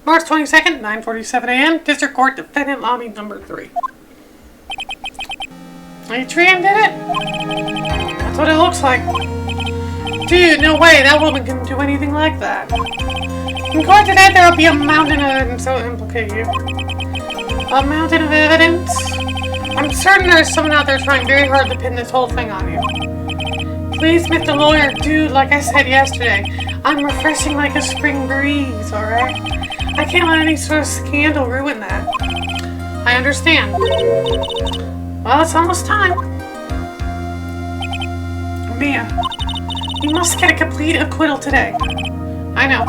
March 22nd, 9:47 a.m. District Court Defendant Lobby Number 3. Adrian did it? That's what it looks like. Dude, no way, that woman can do anything like that. In court today, there will be a mountain of evidence that will implicate you. A mountain of evidence? I'm certain there's someone out there trying very hard to pin this whole thing on you. Please, Mr. Lawyer, dude, like I said yesterday, I'm refreshing like a spring breeze, alright? I can't let any sort of scandal ruin that. I understand. Well, it's almost time. Mia, you must get a complete acquittal today. I know.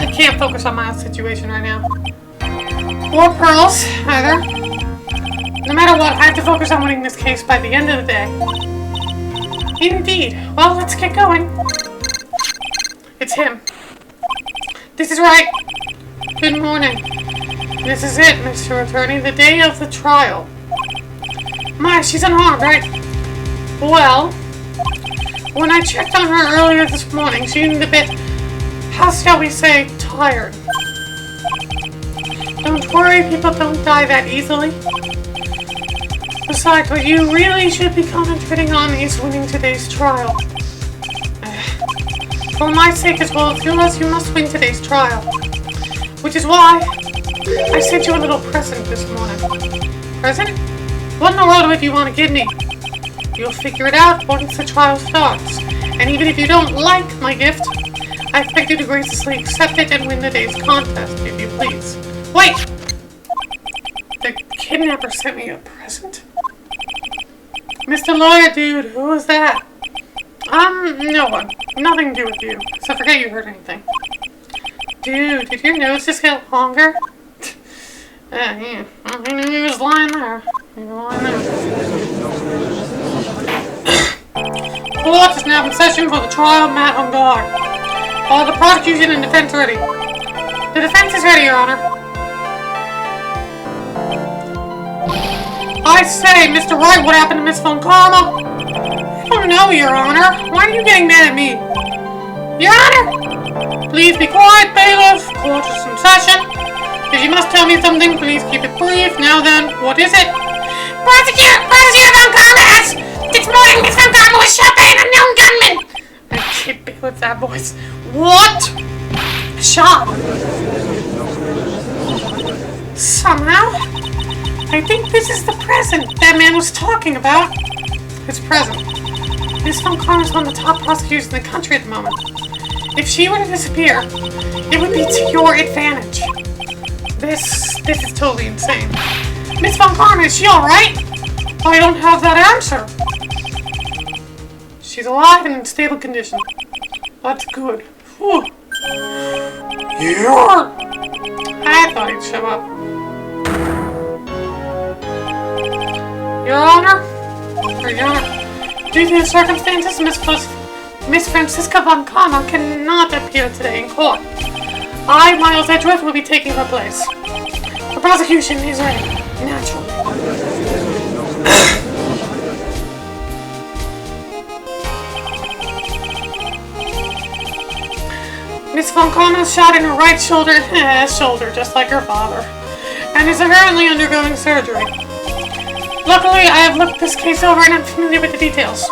I can't focus on my situation right now. Or Pearl's, either. No matter what, I have to focus on winning this case by the end of the day. Indeed. Well, let's get going. It's him. This is Wright. Good morning. This is it, Mr. Attorney, the day of the trial. My, she's unharmed, right? Well, when I checked on her earlier this morning, she seemed a bit, how shall we say, tired. Don't worry, people don't die that easily. Besides, what you really should be concentrating on is winning today's trial. For my sake as well as yours, you must win today's trial. Which is why I sent you a little present this morning. Present? What in the world would you want to give me? You'll figure it out once the trial starts. And even if you don't like my gift, I expect you to graciously accept it and win the day's contest, if you please. Wait! The kidnapper sent me a present? Mr. Lawyer, dude, who was that? No one. Nothing to do with you. So forget you heard anything. Dude, did your nose just get longer? Yeah. I knew he was lying there. Court is now in session for the trial of Matt on guard. All the prosecution and defense ready. The defense is ready, Your Honor. I say, Mr. Wright, what happened to Miss Von Karma? I don't know, Your Honor. Why are you getting mad at me? Your Honor! Please be quiet, bailiff. Court is in session. If you must tell me something, please keep it brief. Now then, what is it? Prosecutor Von Karma has... This morning, Miss Von Karma was shot by an unknown gunman. I can't be with that voice. What? Shot? Somehow, I think this is the present that man was talking about. It's present. Miss Von Karma is one of the top prosecutors in the country at the moment. If she were to disappear, it would be to your advantage. This is totally insane. Miss Von Karma, is she alright? I don't have that answer. She's alive and in stable condition. That's good. Whew. I thought he'd show up. Your Honor, due to the circumstances, Miss Francisca Von Karma cannot appear today in court. I, Miles Edgeworth, will be taking her place. The prosecution is ready, naturally. Miss Von Karma is shot in her right shoulder, just like her father, and is apparently undergoing surgery. Luckily, I have looked this case over and I'm familiar with the details.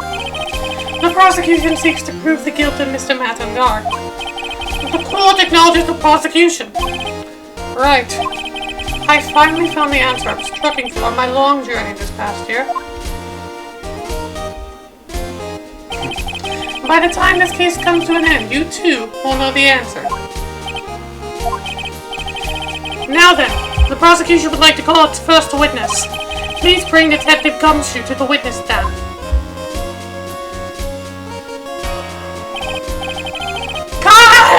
The prosecution seeks to prove the guilt of Mr. Matt on guard. The court acknowledges the prosecution. Right. I finally found the answer I was looking for on my long journey this past year. By the time this case comes to an end, you too will know the answer. Now then, the prosecution would like to call its first witness. Please bring Detective Gumshoe to the witness stand.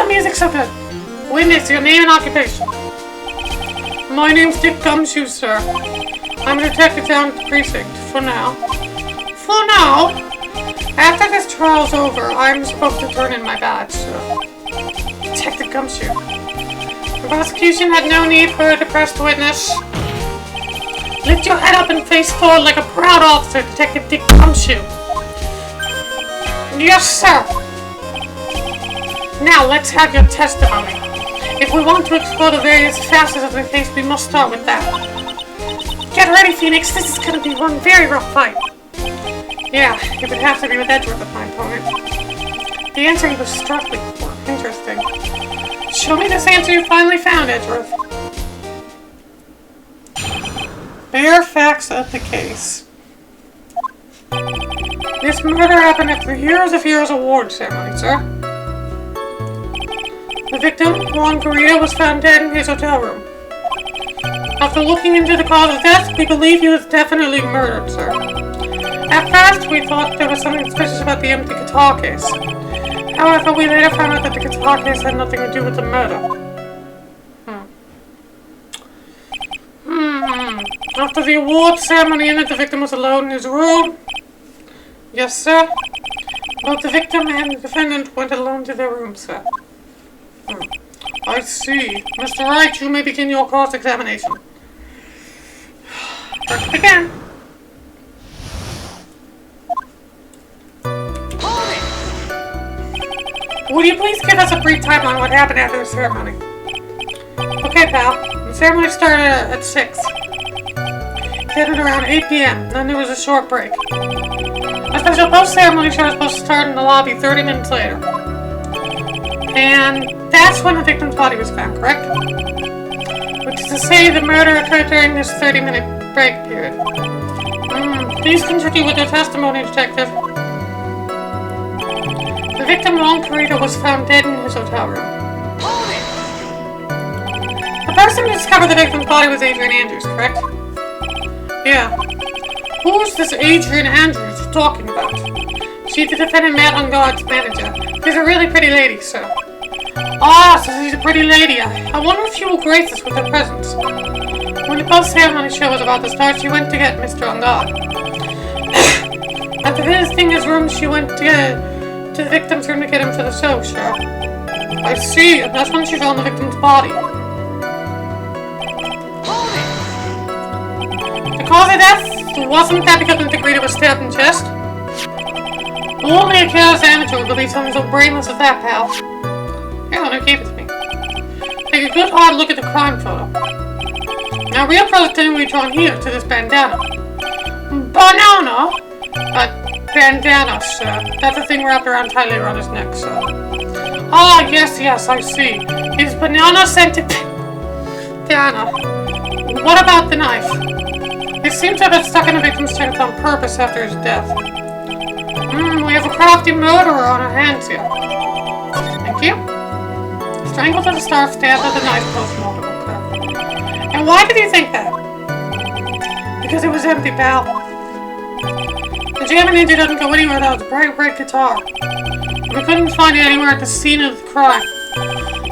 Music's so good. Witness, your name and occupation. My name's Dick Gumshoe, sir. I'm a detective down at the precinct, for now. For now? After this trial's over, I'm supposed to turn in my badge, sir. Detective Gumshoe. The prosecution had no need for a depressed witness. Lift your head up and face forward like a proud officer, Detective Dick Gumshoe. Yes, sir. Now let's have your testimony. If we want to explore the various facets of the case, we must start with that. Get ready, Phoenix. This is going to be one very rough fight. Yeah, it would have to be with Edgeworth as my opponent. The answer he was struggling for. Interesting. Show me this answer you finally found, Edgeworth. Bare facts of the case. This murder happened after the Heroes of Heroes award ceremony, sir. The victim, Juan Garrido, was found dead in his hotel room. After looking into the cause of death, we believe he was definitely murdered, sir. At first, we thought there was something suspicious about the empty guitar case. However, we later found out that the guitar case had nothing to do with the murder. After the award ceremony ended, the victim was alone in his room. Yes, sir. Both the victim and the defendant went alone to their room, sir. I see. Mr. Wright, you may begin your cross-examination. Let's begin. Would you please give us a brief timeline on what happened after the ceremony? Okay, pal. The ceremony started at 6. It ended around 8 p.m. Then there was a short break. A special post-ceremony show was supposed to start in the lobby 30 minutes later. And that's when the victim's body was found, correct? Which is to say the murder occurred during this 30-minute break period. Please continue with your testimony, detective. The victim, Juan Garrido, was found dead in his hotel room. The person who discovered the victim's body was Adrian Andrews, correct? Yeah. Who is this Adrian Andrews you're talking about? She's the defendant Matt Unguard's manager. She's a really pretty lady, sir. Ah, so she's a pretty lady. I wonder if she will grace us with her presence. When the post-ceremony show was about to start, she went to get Mr. Ungard. After visiting his room, she went to the victim's room to get him for the show, sure. I see, and that's when she found the victim's body. The cause of death wasn't that because Mr. Garrido was stabbed in the chest. Only a careless amateur would believe something so brainless as that, pal. Here, let me keep it to me. Take a good hard look at the crime photo. Now, real pros didn't we drawn here to this bandana. Banana? Bandana, sir. That's the thing wrapped around tightly around his neck, sir. Ah, yes, I see. His banana scented bandana. What about the knife? It seems to have been stuck in the victim's chest on purpose after his death. We have a crafty murderer on our hands here. Thank you. Strangled with a starved, stabbed with a knife post-mortem occurred. And why did you think that? Because it was empty, pal. The jamming ninja doesn't go anywhere without its bright red guitar. We couldn't find it anywhere at the scene of the crime.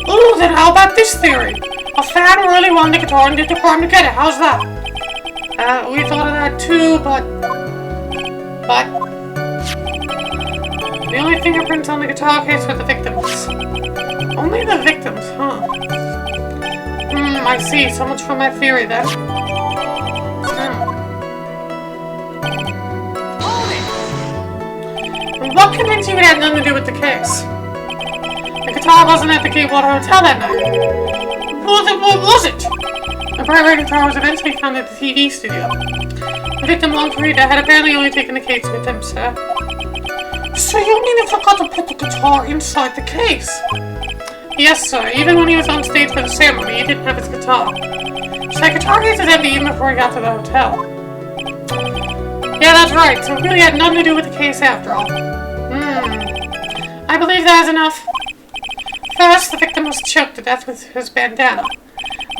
Ooh, then how about this theory? A fan really wanted the guitar and did the crime to get it. How's that? We thought of that too, but... The only fingerprints on the guitar case were the victims. Only the victims, huh? I see. So much for my theory, then. What convinced you it had nothing to do with the case? The guitar wasn't at the Gatewater Hotel that night. What was it? The bright red guitar was eventually found at the TV studio. The victim, Juan Garrido, had apparently only taken the case with him, sir. So you mean he forgot to put the guitar inside the case? Yes, sir. Even when he was on stage for the ceremony, he didn't have his guitar. So the guitar case was empty even before he got to the hotel. Yeah, that's right. So it really had nothing to do with the case after all. I believe that is enough. First, the victim was choked to death with his bandana.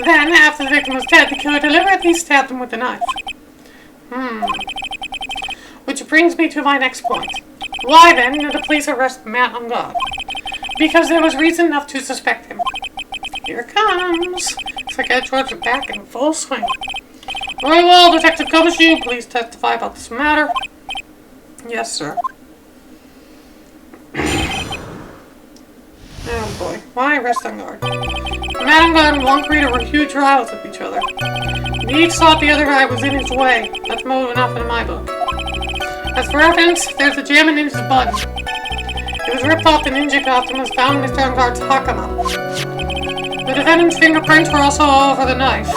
Then, after the victim was dead, the killer deliberately stabbed him with a knife. Which brings me to my next point. Why, then, did the police arrest Matt Ungard? Because there was reason enough to suspect him. Here it comes. Looks like Edgeworth's back in full swing. Very well, Detective Komashu, please testify about this matter. Yes, sir. Oh boy, why arrest Ungard? Matt Ungard and Juan Garrido were huge rivals with each other. They each thought the other guy was in his way. That's more enough in my book. As for evidence, there's the jam in Ninja's button. It was ripped off the ninja costume and was found in Mr. Ungard's hakama. The defendant's fingerprints were also all over the knife.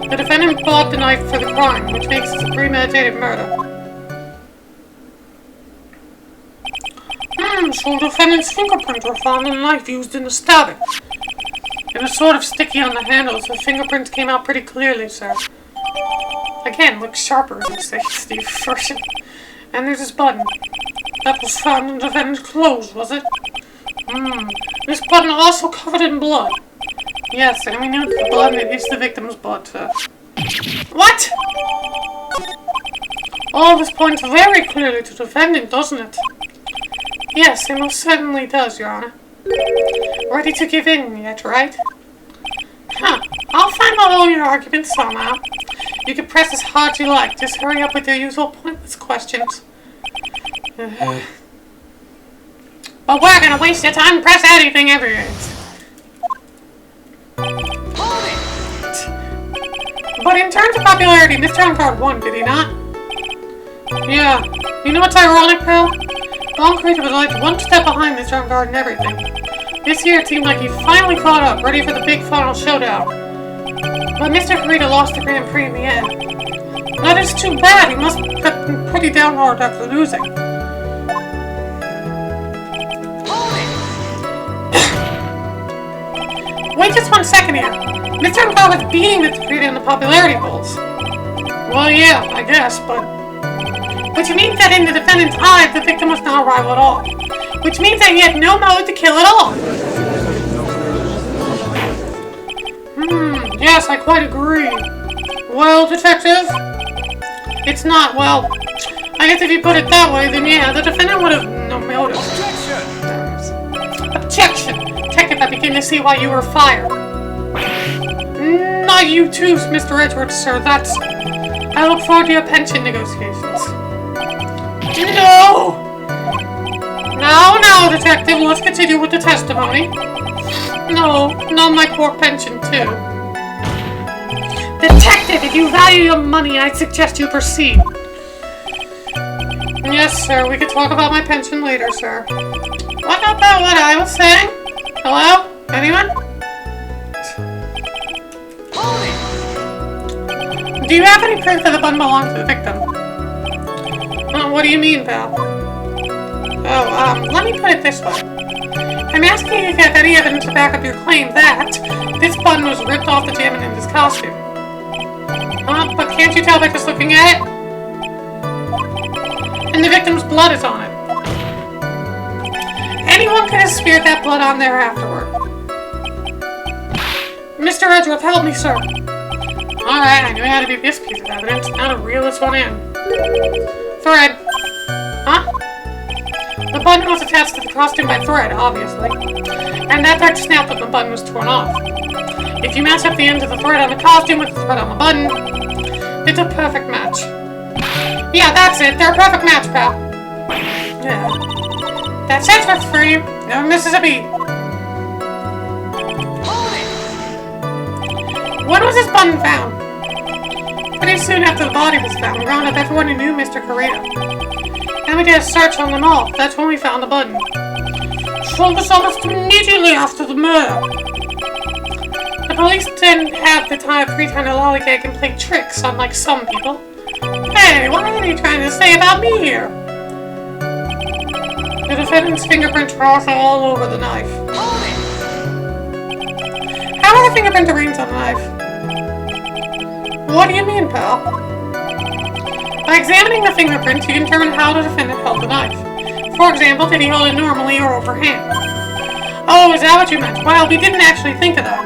The defendant bought the knife for the crime, which makes it a premeditated murder. So the defendant's fingerprints were found on the knife used in the stabbing. It was sort of sticky on the handle, so the fingerprints came out pretty clearly, sir. Again, looks sharper in the version. And there's this button. That was found in the defendant's clothes, was it? This button also covered in blood. Yes, and we knew the blood is the victim's blood, sir. What? All this points very clearly to the defendant, doesn't it? Yes, it most certainly does, Your Honor. Ready to give in yet, right? I'll find out all your arguments somehow. You can press as hard as you like. Just hurry up with your usual pointless questions. But we're gonna waste your time and press anything everywhere. But in terms of popularity, Mr. Untitled won, did he not? Yeah. You know what's ironic, pal? Long Creator was like one step behind Mr. Untitled and everything. This year it seemed like he finally caught up, ready for the big final showdown. But Mr. Karita lost the Grand Prix in the end. That is too bad. He must have been pretty downhearted after losing. Wait just 1 second here. Mr. Untitled was beating Mr. Karita in the popularity polls. Well, yeah, I guess, but... Which means that in the defendant's eyes, the victim was not a rival at all. Which means that he had no motive to kill at all. Yes, I quite agree. Well, Detective? It's not, well... I guess if you put it that way, then yeah, the defendant would have no motive. Objection! Detective, I begin to see why you were fired. Not you too, Mr. Edgeworth, sir. That's... I look forward to your pension negotiations. No! Now, Detective, let's continue with the testimony. No, not my poor pension, too. Detective, if you value your money, I'd suggest you proceed. Yes, sir, we could talk about my pension later, sir. What about what I was saying? Hello? Anyone? Do you have any proof that the button belongs to the victim? What do you mean, pal? Oh, let me put it this way. I'm asking if you have any evidence to back up your claim that this button was ripped off the gem in this costume. But can't you tell by just looking at it? And the victim's blood is on it. Anyone could have smeared that blood on there afterward. Mr. Edgeworth, help me, sir. Alright, I knew how to do this piece of evidence. Now to reel this one in. Thread. Huh? The button was attached to the costume by thread, obviously. And that thread snapped when the button was torn off. If you match up the ends of the thread on the costume with the thread on the button, it's a perfect match. Yeah, that's it. They're a perfect match, pal. Yeah. That's Edgeworth for you. Never misses a beat. When was this button found? Pretty soon after the body was found, we rounded up everyone who knew Mr. Karita. And we did a search on them all. That's when we found the button. So it was almost immediately after the murder. The police didn't have the free time to lollygag and play tricks, unlike some people. Hey, what are you trying to say about me here? The defendant's fingerprints were also all over the knife. How are the fingerprint rings on the knife? What do you mean, pal? By examining the fingerprints, you can determine how the defendant held the knife. For example, did he hold it normally or overhand? Oh, is that what you meant? Well, we didn't actually think of that.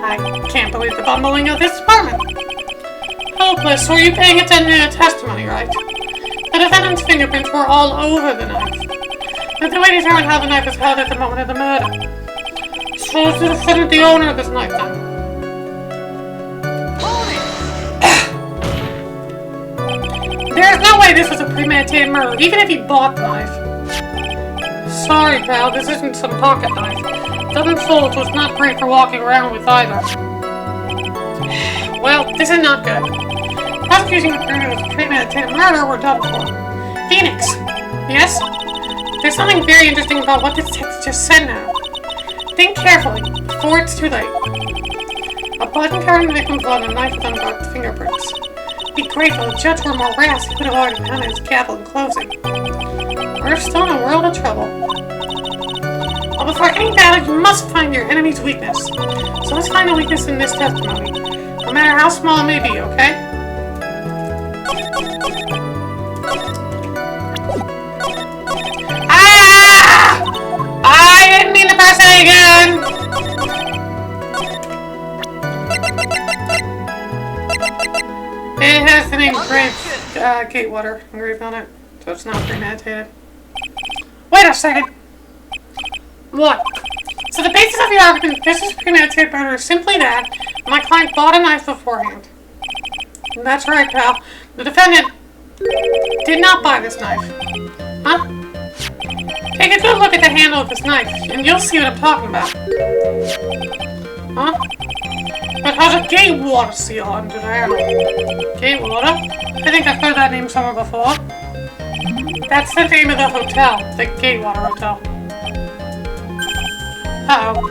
I can't believe the bumbling of this department. Hopeless, were you paying attention to the testimony, right? The defendant's fingerprints were all over the knife. But the way to determine how the knife was held at the moment of the murder. So is the defendant the owner of this knife, then? There's no way this was a premeditated murder, even if he bought the knife. Sorry, pal, this isn't some pocket knife. Doesn't fold, so it's not great for walking around with either. Well, this is not good. Prosecuting the murder as a premeditated murder, we're done for. Phoenix. Yes? There's something very interesting about what this text just said now. Think carefully, before it's too late. A button carrying the victim's blood and a knife with unmarked fingerprints. Be grateful if Judge were more rash, he could have already pounded his gavel in closing. We're still in a world of trouble. Well, before any battle, you must find your enemy's weakness. So let's find a weakness in this testimony, no matter how small it may be, okay? Ah! I didn't mean to press it again! It has the name Gatewater engraved on it, so it's not premeditated. Wait a second! What? So the basis of your argument that this is premeditated murder is simply that my client bought a knife beforehand. That's right, pal. The defendant did not buy this knife. Huh? Take a good look at the handle of this knife, and you'll see what I'm talking about. Huh? It has a Gatewater seal under the handle. Gatewater? I think I've heard that name somewhere before. That's the name of the hotel, the Gatewater Hotel. Uh-oh.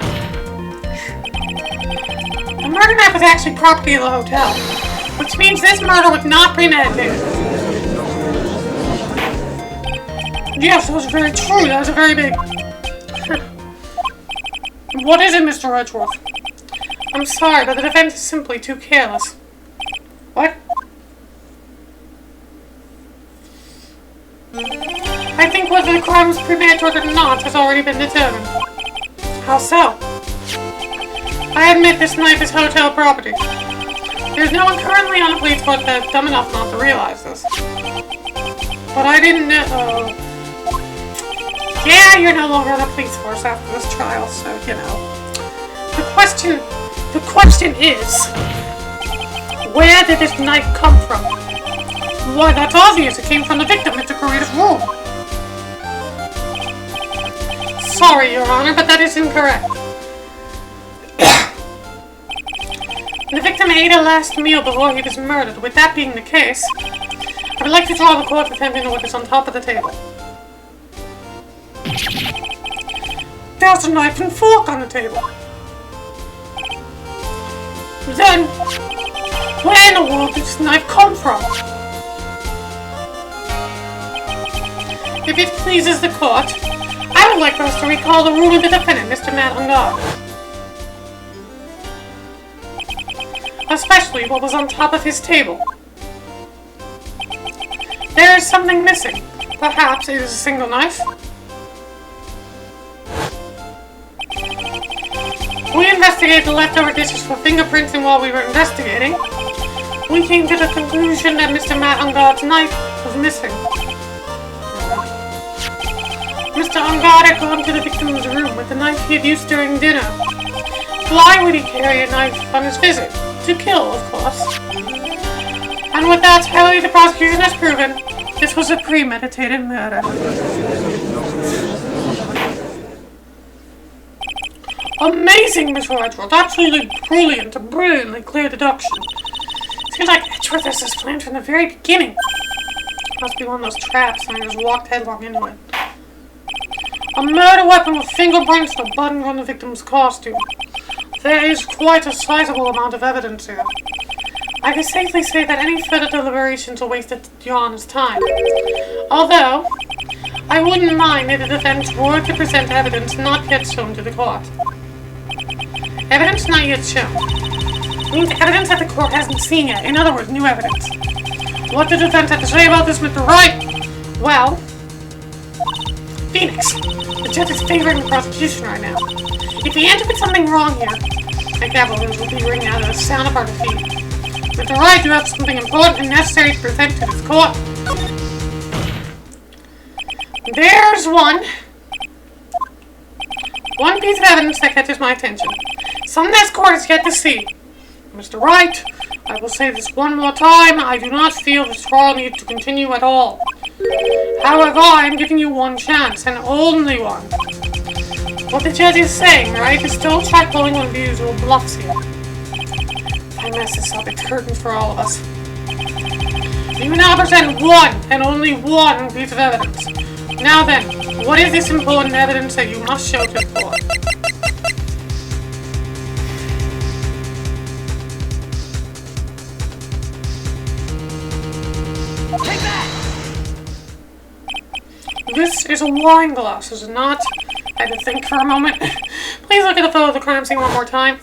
The murder knife was actually property of the hotel, which means this murder was not premeditated. Yes, that was very true. That was a very big... What is it, Mr. Edgeworth? I'm sorry, but the defense is simply too careless. What? I think whether the crime was premeditated or not has already been determined. How so? I admit this knife is hotel property. There's no one currently on the police force that's dumb enough not to realize this. But I didn't know... Yeah, you're no longer on the police force after this trial, so, you know. The question is... Where did this knife come from? Why, that's obvious. It came from the victim, Mr. Carita's room. Sorry, Your Honor, but that is incorrect. The victim ate a last meal before he was murdered. With that being the case, I would like to draw the court's attention to what is on top of the table. There's a knife and fork on the table. Then, where in the world did this knife come from? If it pleases the court, I would like us to recall the room of the defendant, Mr. Matt Ungard. Especially what was on top of his table. There is something missing. Perhaps it is a single knife? We investigated the leftover dishes for fingerprints, and while we were investigating, we came to the conclusion that Mr. Matt Ungard's knife was missing. Mr. Ungard had gone to the victim's room with the knife he had used during dinner. Why would he carry a knife on his visit? To kill, of course. And with that tally, the prosecution has proven this was a premeditated murder. Amazing, Mr. Edgeworth. Absolutely brilliant. A brilliantly clear deduction. Seems like Edgeworth has this plan from the very beginning. Must be one of those traps, and I just walked headlong into it. A murder weapon with fingerprints and a button on the victim's costume. There is quite a sizable amount of evidence here. I can safely say that any further deliberations will waste Your Honor's time. Although, I wouldn't mind if the defense were to present evidence not yet shown to the court. Evidence not yet shown means evidence that the court hasn't seen yet. In other words, new evidence. What did the defense have to say about this, Mr. Wright? Well, Phoenix, the judge is favoring the prosecution right now. If we end up with something wrong here, the cavalries will be ringing out at the sound of our defeat. Mr. Wright, you have something important and necessary to present to this court. There's one piece of evidence that catches my attention. Something this court has yet to see. Mr. Wright, I will say this one more time. I do not feel this trial needs to continue at all. However, I am giving you one chance, and only one. What the judge is saying, right, is don't try pulling one of the usual bluffs here. If I mess this up, it's curtains for all of us. You now present one, and only one, piece of evidence. Now then, what is this important evidence that you must show to the court? This is a wine glass, is it not? I had to think for a moment. Please look at the photo of the crime scene one more time.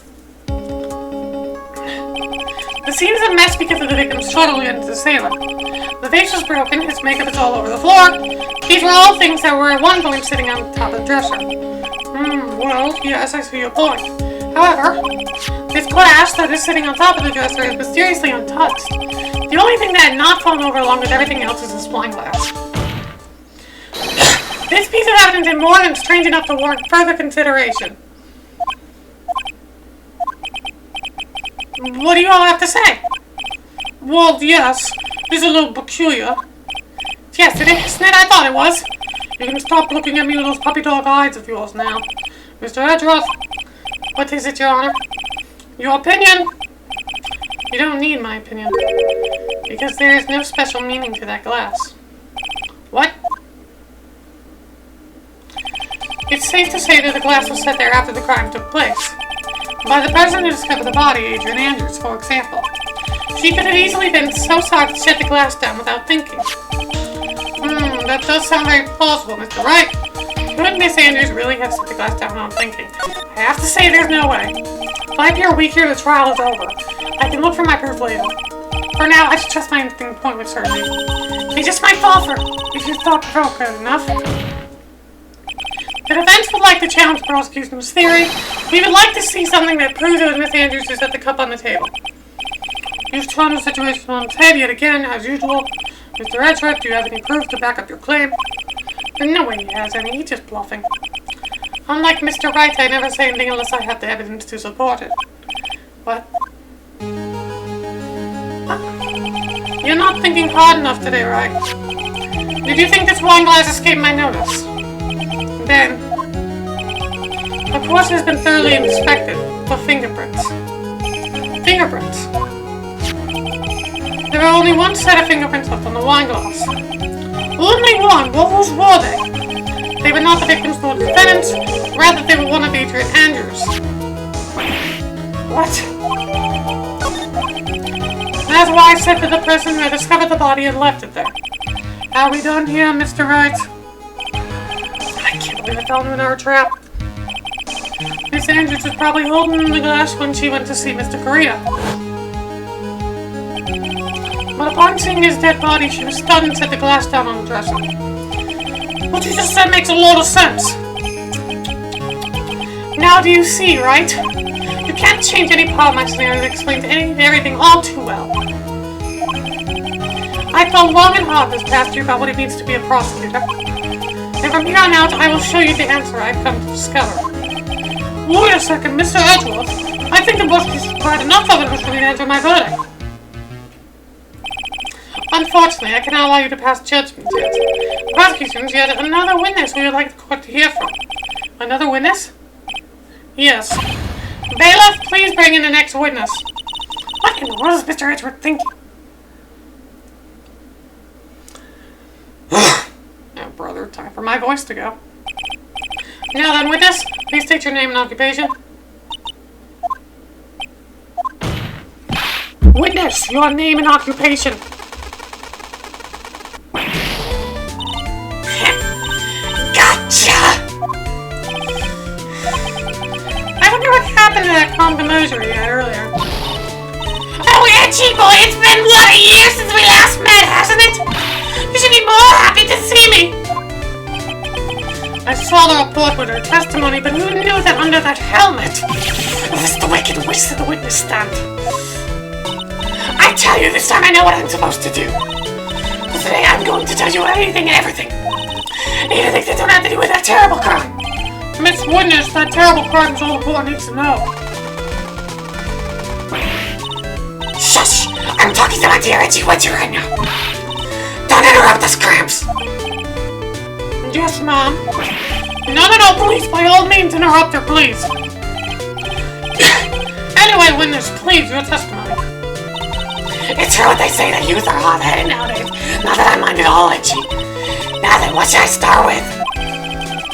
The scene is a mess because of the victim's struggling into the sailor. The vase was broken, his makeup is all over the floor. These were all things that were at one point sitting on top of the dresser. Well, yes, I see your point. However, this glass that is sitting on top of the dresser is mysteriously untouched. The only thing that had not fallen over along with everything else is this wine glass. This piece of evidence is more than strange enough to warrant further consideration. What do you all have to say? Well, yes, it's a little peculiar. Yes, it is, isn't it? I thought it was. You can stop looking at me with those puppy dog eyes of yours now. Mr. Edgeworth, what is it, Your Honor? Your opinion? You don't need my opinion, because there is no special meaning to that glass. What? It's safe to say that the glass was set there after the crime took place. By the person who discovered the body, Adrian Andrews, for example. She could have easily been so sorry to set the glass down without thinking. That does sound very plausible, Mr. Wright. Could Miss Andrews really have set the glass down without thinking? I have to say there's no way. If I appear weak here, the trial is over. I can look for my proof later. For now, I should trust my instinct point with certainty. They just might fall for if you thought provocative enough. The defense would like to challenge the prosecution's theory. We would like to see something that proves that Miss Andrews who set the cup on the table. You've turned the situation on its head yet again, as usual. Mr. Edgeworth, do you have any proof to back up your claim? No way he has any, he's just bluffing. Unlike Mr. Wright, I never say anything unless I have the evidence to support it. What? You're not thinking hard enough today, Wright. Did you think this wine glass escaped my notice? Then, of course it has been thoroughly inspected for fingerprints. Fingerprints? There are only one set of fingerprints left on the wine glass. Only one? Well, whose were they? They were not the victims nor the defendants, rather they were one of Adrian Andrews. What? That's why I said that the person who discovered the body had left it there. Are we done here, Mr. Wright? I can't believe I fell into another trap. Miss Andrews was probably holding the glass when she went to see Mr. Correa. But upon seeing his dead body, she was stunned and set the glass down on the dresser. What you just said makes a lot of sense. Now do you see, right? You can't change any part of my scenario that explains everything all too well. I thought long and hard this past year about what it means to be a prosecutor. And from here on out, I will show you the answer I've come to discover. Wait a second, Mr. Edgeworth. I think the book has quite enough evidence for me to enter my verdict. Unfortunately, I cannot allow you to pass judgment yet. The prosecution is yet another witness we would like the court to hear from. Another witness? Yes. Bailiff, please bring in the next witness. What in the world is Mr. Edgeworth thinking? Now, brother, time for my voice to go. Now then, witness, please state your name and occupation. Witness, your name and occupation. To that calm composure you had earlier. Oh yeah, Chico, it's been, what, a year since we last met, hasn't it? You should be more happy to see me. I saw the report with her testimony, but who knew that under that helmet was the wicked witch of the witness stand? I tell you, this time I know what I'm supposed to do. But today I'm going to tell you anything and everything. Even things that don't have to do with that terrible crime. Miss Witness, that terrible crime is all the court needs to know. Shush! I'm talking to my dear Edgy Wedgie right now. Don't interrupt us, Cramps. Yes, Mom. No, please, by all means, interrupt her, please. Anyway, Witness, please, your testimony. It's true what they say that youth are hot-headed nowadays. Not that I mind at all, Edgy. Now then, what should I start with?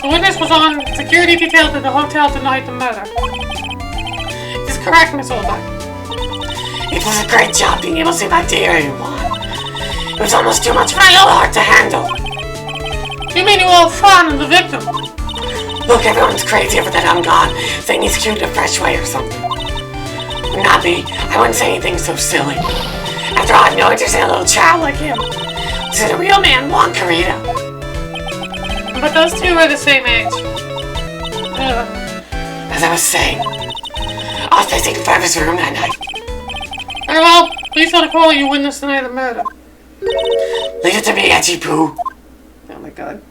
The witness was on security detail to the hotel the night of the murder. It is correct, Miss Oldbuck. It was a great job being able to see my dear you won. It was almost too much for my little heart to handle. You mean you all fond of the victim? Look, everyone's crazy over that I'm gone, saying he's cute in a fresh way or something. Not me. I wouldn't say anything so silly. After all, I have no interest in a little child like him. This is a real man, Juan Carita. But those two are the same age. As I was saying, I was facing Farmer's room that night. Very well, please tell the caller you witnessed the night of the murder. Leave it to me, Edgy Poo. Oh my god.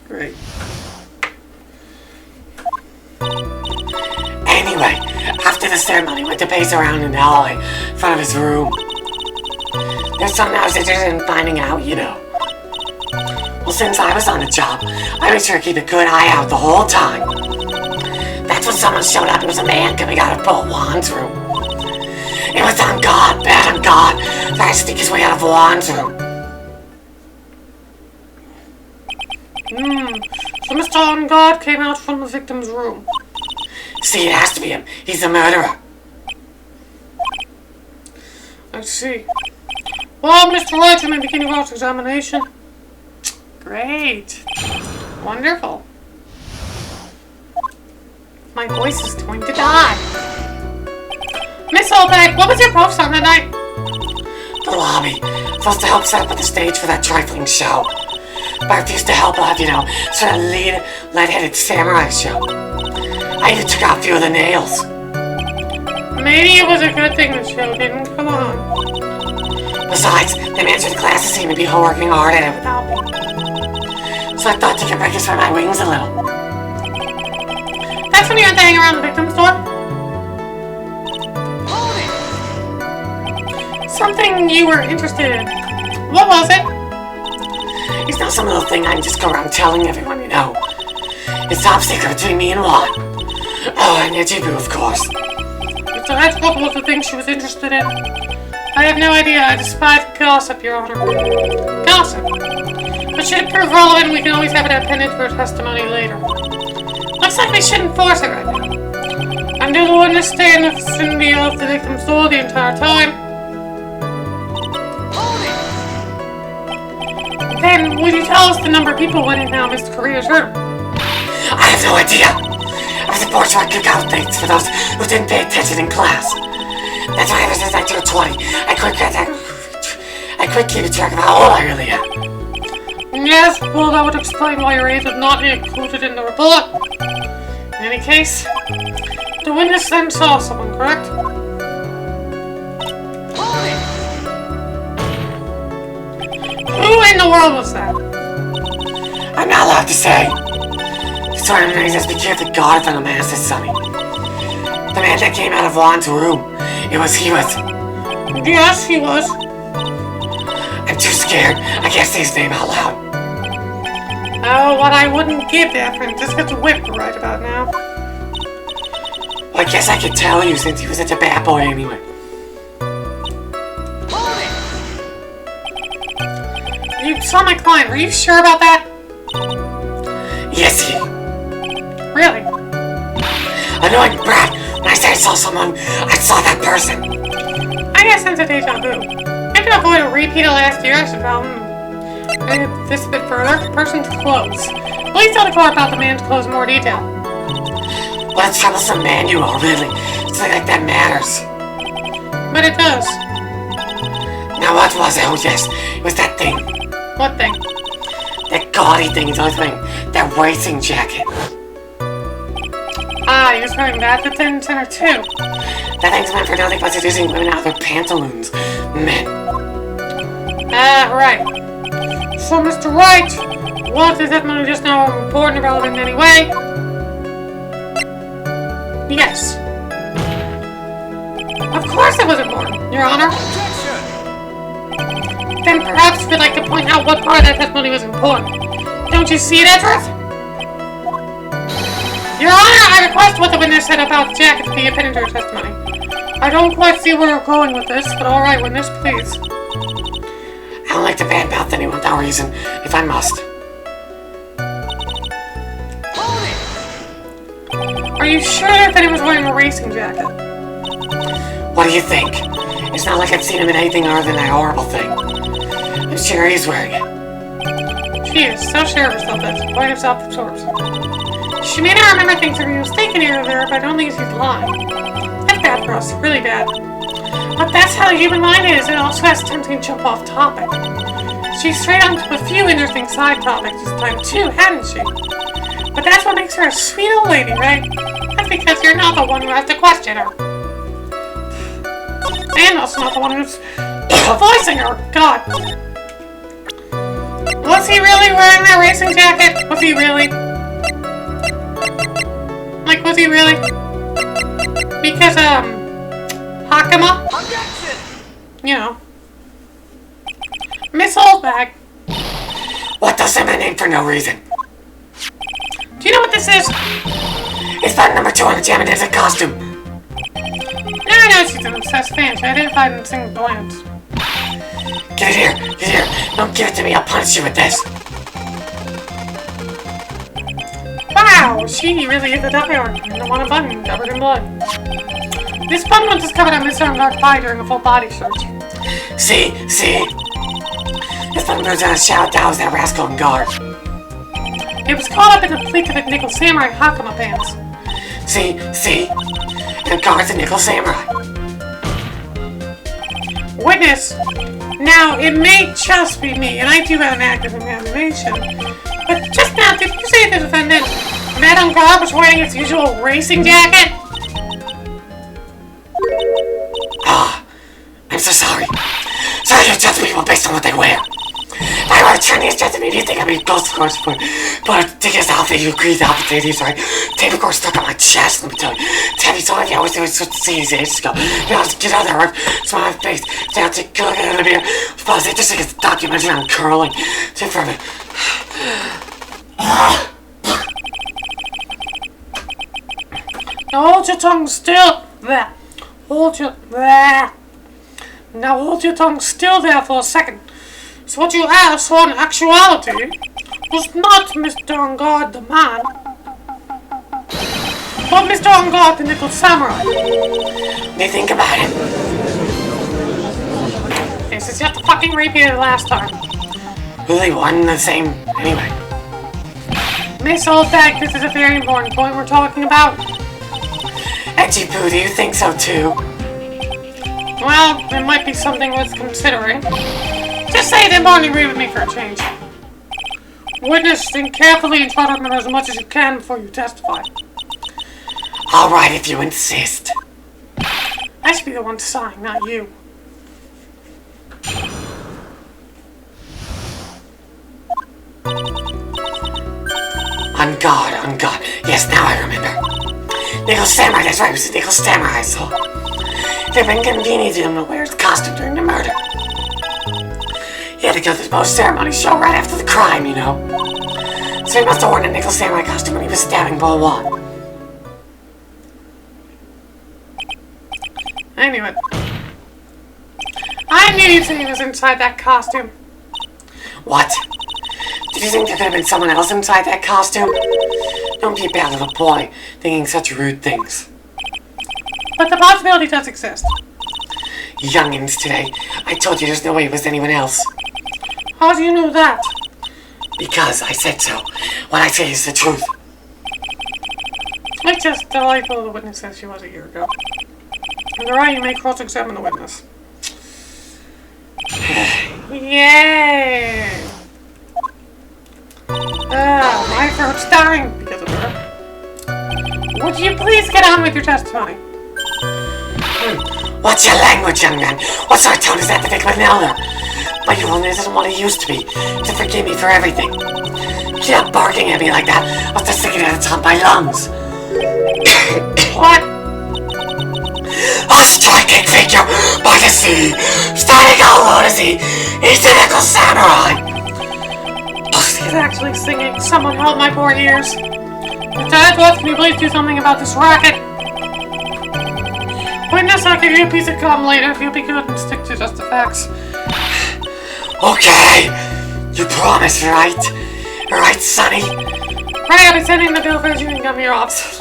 Great. Anyway, after the ceremony, went to pace around in the hallway in front of his room. There's something I was interested in finding out, you know. Well, since I was on the job, I made sure to keep a good eye out the whole time. That's when someone showed up. It was a man coming out of Paul Juan's room. It was on God, bad on God, trying to sneak his way out of Juan's room. So Mr. On God came out from the victim's room. See, it has to be him. He's the murderer. I see. Well, Mr. Wright, you may begin your examination. Great. Wonderful. My voice is going to die. Miss Olbeck, what was your post on that night? The lobby. Supposed to help set up the stage for that trifling show. But I refused to help out, you know, sort of lead-headed samurai show. I even took out a few of the nails. Maybe it was a good thing the show didn't come on. Besides, the manager of the classes seemed to be working hard at it without me. So I thought you could break us from my wings a little. That's when you went to hang around the victim's door? Something you were interested in. What was it? It's not some little thing I can just go around telling everyone, you know. It's top secret between me and Juan. Oh, and Yajibu, of course. So that's what was the thing she was interested in? I have no idea. I despise gossip, Your Honor. Gossip. But should it prove relevant, we can always have it appended to her testimony later. Looks like we shouldn't force it right now. And do the witness stay in the vicinity of the victim's door the entire time? Then, would you tell us the number of people went in now Mr. Korea's room? I have no idea. I was forced to cook out things for those who didn't pay attention in class. That's why ever since I turned 20, I quit keeping track of how old I really am. Yes, well that would explain why your age was not included in the report. In any case, the witness then saw someone, correct? Who in the world was that? I'm not allowed to say. It sort of makes us be careful guard from the master, Sonny. The man that came out of Juan's room. He was. Yes, he was. I'm too scared. I can't say his name out loud. Oh, what I wouldn't give that just gets whipped right about now. Well, I guess I could tell you since he was such a bad boy anyway. You saw my client. Are you sure about that? Yes, he. Really? Annoying brat. When I said I saw someone, I saw that person. I guess sense of deja vu. I can avoid a repeat of last year, I should tell him. This a bit further. Person's clothes. Please tell the court about the man's clothes in more detail. What a troublesome man you are, really. Something like that matters. But it does. Now what was it? Oh yes, it was that thing. What thing? That gaudy thing he's always wearing. That racing jacket. Ah, he was wearing that at the center too. That thing's meant for nothing but seducing women out of their pantaloons. Men. Ah, right. So, Mr. Wright, was his testimony just now important or relevant in any way? Yes. Of course it was important, Your Honor. Then perhaps we'd like to point out what part of that testimony was important. Don't you see it, Edgeworth? Your Honor, I request what the witness said about the jacket to be appended to her testimony. I don't quite see where we're going with this, but alright, witness, please. I don't like to badmouth anyone without reason, if I must. Are you sure that he was wearing a racing jacket? What do you think? It's not like I've seen him in anything other than that horrible thing. I'm sure he's wearing it. She is so sure of herself that it's quite self-absorbed. She may not remember things or he was thinking earlier, but I don't think she's lying. That's bad for us, really bad. But that's how the human mind is. It also has a tendency to jump off topic. She's straight onto a few interesting side topics this time too, hadn't she? But that's what makes her a sweet old lady, right? That's because you're not the one who has to question her. And also not the one who's voicing her. God. Was he really wearing that racing jacket? Was he really? Like, was he really? Because, Hakama? You know. Miss Oldbag. What does him name for no reason? Do you know what this is? It's that number 2 on the jam and it's a costume. Now I know she's an obsessed fan. She identified in single glance. Get it here. Get it here. Don't give it to me. I'll punish you with this. Wow, she really is a diehard. I don't want a button covered in blood. This button was discovered on Mr. Unguard's body during a full body search. See? This button goes on a shout down that rascal and guard. It was caught up in the pleat of a nickel samurai Hakama pants. See? And guard's a nickel samurai. Witness. Now, it may just be me, and I do have an active imagination. But just now, did you say the defendant, Madame Guard, was wearing his usual racing jacket? I'm so sorry. Sorry to judge people based on what they wear. If I were a Chinese gentleman, you'd think I'd be ghost of course, but a ridiculous outfit, you agree the outfit is right. Tape of course stuck on my chest, let me tell you. Tabby saw it, I was doing such things ages ago. You know, get out there, smile my face, down to go look at it here. Plus, they just like it's a documentary on curling. Take for a minute. Now hold your tongue still. There. Hold your... There. Now hold your tongue still there for a second. So what you asked for in actuality was not Mr. Unguard the man, but Mr. Unguard the nickel samurai. They think about it. This is just the fucking repeat of the last time. Really one the same anyway. Miss Oldbag, this is a very important point we're talking about. Edgy Poo, do you think so too? Well, there might be something worth considering. Just say it and agree with me for a change. Witness, think carefully and try to remember as much as you can before you testify. Alright, if you insist. I should be the one to sign, not you. On guard. Yes, now I remember. Nickel Samurai, that's right, it was a Nickel Samurai I saw. It had been convenient to him to wear his costume during the murder. He had to go to the most ceremony show right after the crime, you know. So he must have worn a Nickel Samurai costume when he was stabbing Bull One. I knew it. I knew you'd say he was inside that costume. What? Did you think there could have been someone else inside that costume? Don't be a bad little boy, thinking such rude things. But the possibility does exist. Youngins today. I told you there's no way it was anyone else. How do you know that? Because I said so. What I say is the truth. It's just delightful the witness says she was a year ago. And you're right, you may cross-examine the witness. Yay! My throat's dying because of her. Would you please get on with your testimony? What's your language, young man? What sort of tone is that to think of an elder? My evilness isn't what it used to be. To forgive me for everything. You're not barking at me like that. I was just thinking at the top of my lungs. What? A striking figure by the sea, standing alone as he is the Nickel Samurai. He's actually singing. Someone help my poor ears. Mr. Edgeworth, can you please do something about this racket? Witness, I'll give you a piece of gum later if you'll be good and stick to just the facts. Okay, you promise, right? Right, Sonny? Right, I'll be sending the bill for chewing gum your office.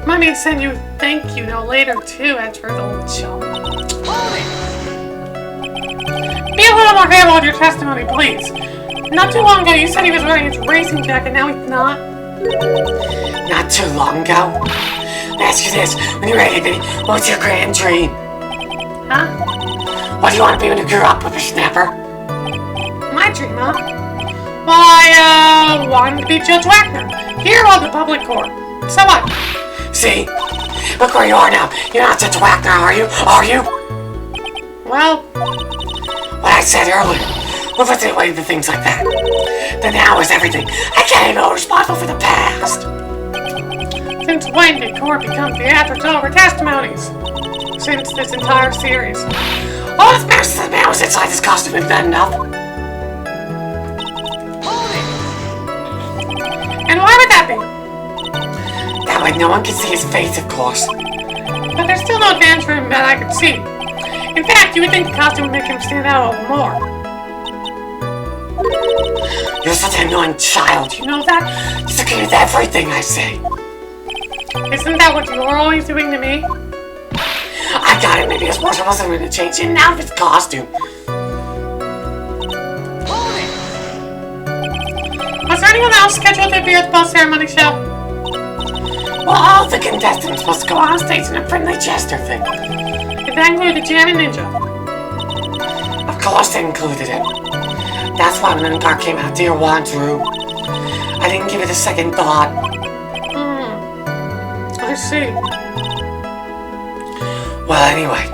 Remind me to send you thank you note later too, Edgeworth, old chum. Be a little more careful with your testimony, please. Not too long ago, you said he was wearing his racing jacket, now he's not. Not too long ago? Let me ask you this. When you're ready, Vinny, what's your grand dream? Huh? What do you want to be when you grow up, whippersnapper? My dream, huh? Well, I wanted to be Judge Wagner, hero of the public court. So what? See? Look where you are now. You're not Judge Wagner, are you? Are you? Well, What I said earlier. We're putting away to things like that. The now is everything. I can't even be responsible for the past. since when did court become theatrical over testimonies? Since this entire series. All this matters to the man was inside this costume is not enough. And why would that be? That way no one can see his face, of course. But there's still no advantage for him that I could see. In fact, you would think the costume would make him stand out a little more. You're such an annoying child, you know that? You agree with everything I say. Isn't that what you're always doing to me? I got it, maybe his worship wasn't going to change in and out of his costume. Was there anyone else scheduled to appear at the ball ceremony show? Well, all the contestants must go on stage in a friendly gesture thing. Did that include the Jam and Ninja? Of course they included him. That's why when the car came out to your wand's room, I didn't give it a second thought. I see. Well, anyway.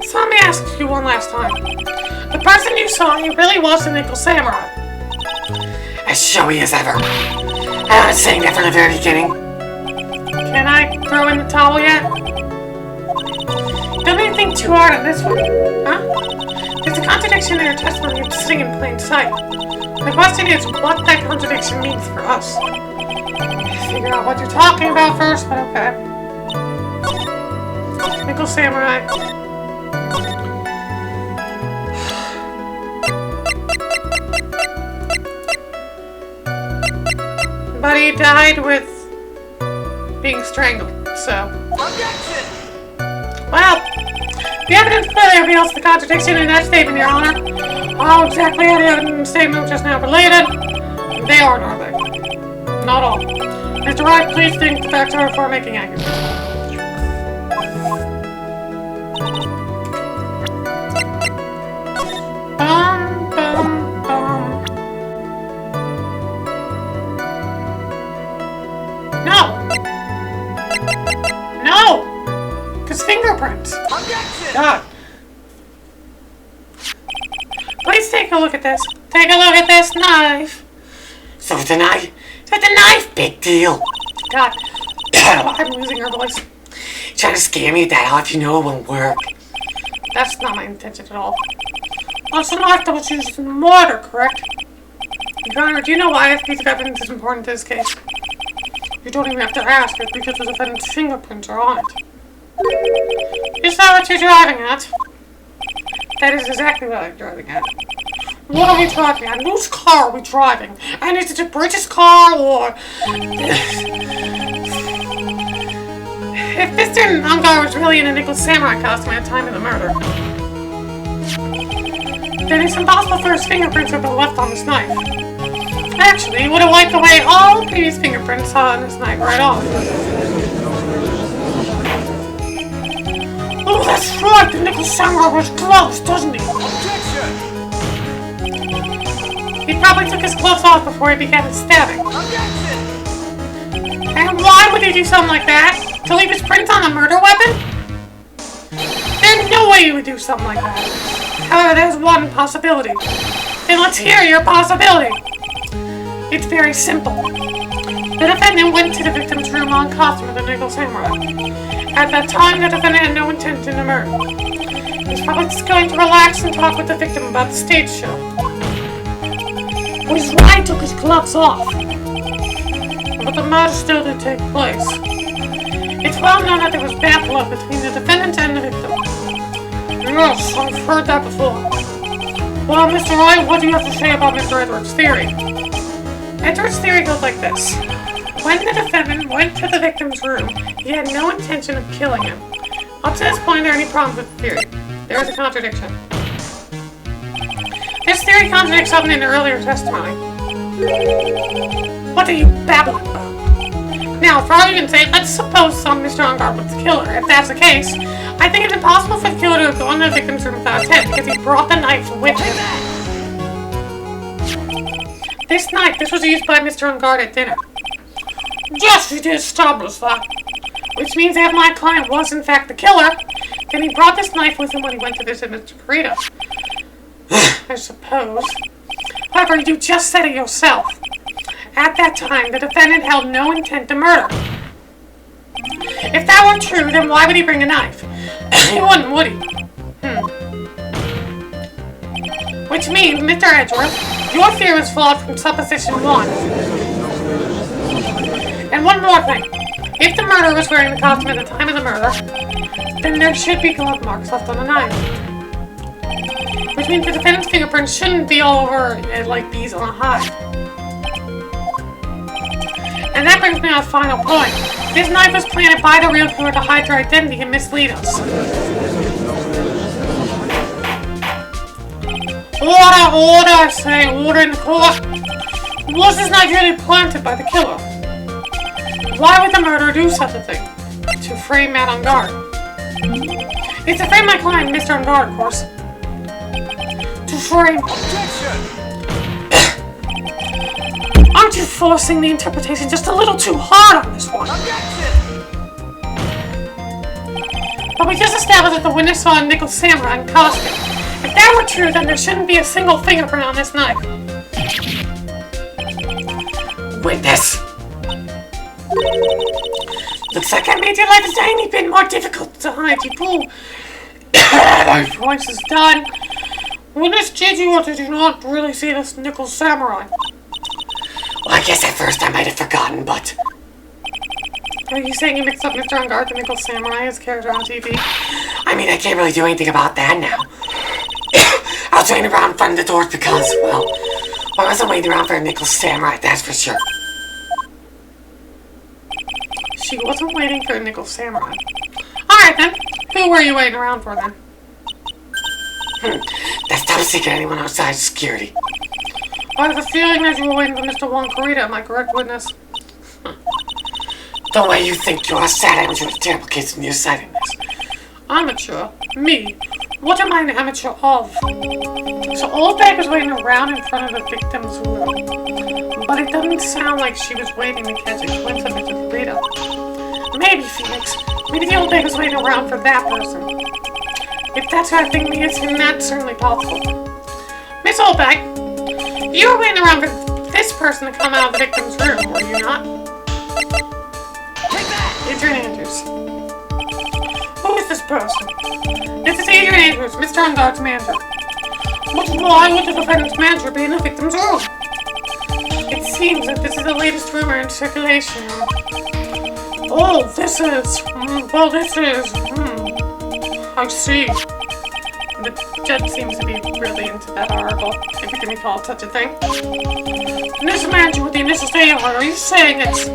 So let me ask you one last time. The person you saw, he really was the Nickel Samurai. As showy as ever. I was saying that from the very beginning. Can I throw in the towel yet? Don't even think too hard on this one, huh? There's a contradiction in your testimony of sitting in plain sight. The question is what that contradiction means for us. Figure out what you're talking about first, but okay. Nickel Samurai. But he died with being strangled, so. Objection! Well, the evidence clearly reveals the contradiction in that statement, Your Honor. How exactly are the evidence statement just now related? They are, aren't they? Not all. Mr. Wright, please think the facts are before making accusation. Bum, bum, bum. No! No! Because fingerprints. God. Please take a look at this. Take a look at this knife. So the knife? Big deal. God. I'm losing her voice. You're trying to scare me with that off, you know it won't work. That's not my intention at all. Well, it's a knife that was used in the murder, correct? Your Honor, do you know why this piece of evidence is important to this case? You don't even have to ask it because the defendant's fingerprints are on it. Is that what you're driving at? That is exactly what I'm driving at. What are we driving at? Whose car are we driving? And is it a British car or... If Mr. Ungar was really in a Nickel Samurai costume at the time of the murder, then it's impossible for his fingerprints to have been left on this knife. Actually, he would have wiped away all the previous fingerprints on this knife right off. Oh, that's right! The Nickel Samurai wears gloves, doesn't he? He probably took his gloves off before he began his stabbing. And why would he do something like that? To leave his prints on the murder weapon? There's no way he would do something like that. However, there's one possibility. Then let's hear your possibility. It's very simple. The defendant went to the victim's room on costume with the Nickel Samurai. At that time, the defendant had no intention to murder. He was probably just going to relax and talk with the victim about the stage show. But his Wright took his gloves off. But the murder still did take place. It's well known that there was bad blood between the defendant and the victim. Yes, I've heard that before. Well, Mr. Wright, what do you have to say about Mr. Edgeworth's theory? Edgeworth's theory goes like this. When the defendant went to the victim's room, he had no intention of killing him. Up to this point, are there any problems with the theory? There is a contradiction. This theory contradicts something in the earlier testimony. What are you babbling about? Now, for argument's sake, let's suppose Mr. Ungard was the killer. If that's the case, I think it's impossible for the killer to have gone to the victim's room without a tent because he brought the knife with him. This knife, this was used by Mr. Ungard at dinner. Yes, he did establish that. Which means that if my client was in fact the killer, then he brought this knife with him when he went to visit Mr. Corita. I suppose. However, you just said it yourself. At that time, the defendant held no intent to murder. If that were true, then why would he bring a knife? He wouldn't, would he? Which means, Mr. Edgeworth, your theory was flawed from supposition 1. And one more thing. If the murderer was wearing the costume at the time of the murder, then there should be glove marks left on the knife. Which means the defendant's fingerprints shouldn't be all over it like bees on a hive. And that brings me to a final point. This knife was planted by the real killer to hide her identity and mislead us. Order, I say, order in the court. Was this knife really planted by the killer? Why would the murderer do such a thing? To frame Matt Ungard. It's to frame my client, Mr. Ungard, of course. To frame... Aren't you forcing the interpretation just a little too hard on this one? But we just established that the witness saw a nickel samurai in costume. If that were true, then there shouldn't be a single fingerprint on this knife. Witness. Looks like I made your life a tiny bit more difficult to hide, you fool. My voice is done. Witness, did you or did you not really see this nickel samurai? Well, I guess at first I might have forgotten, but... Are you saying you mixed up Mr. Ungard, the nickel samurai, his character on TV? I mean, I can't really do anything about that now. I was waiting around in front of the doors because, well, I wasn't waiting around for a nickel samurai, that's for sure. She wasn't waiting for a nickel samurai. Alright then, who were you waiting around for then? That's top secret, anyone outside security. I have a feeling that you were waiting for Mr. Corita, am I correct, witness? The way you think you're a sad amateur with terrible case of nearsightedness. Amateur? Me? What am I an amateur of? So Oldbag was waiting around in front of the victim's room. But it doesn't sound like she was waiting to catch a glimpse of Mr. Corita. Maybe, Phoenix. Maybe the Oldbag was waiting around for that person. If that's what I think means, then that's certainly possible. Miss Oldbag, you were waiting around for this person to come out of the victim's room, were you not? Adrian Andrews. Who is this person? This is Adrian Andrews, Mr. Ungard's manager. But why would the defendant's manager be in the victim's room? It seems that this is the latest rumor in circulation. Oh, this is... I see. The judge seems to be really into that article, if you can call it such a thing. This manager with the initial statement, are you saying it's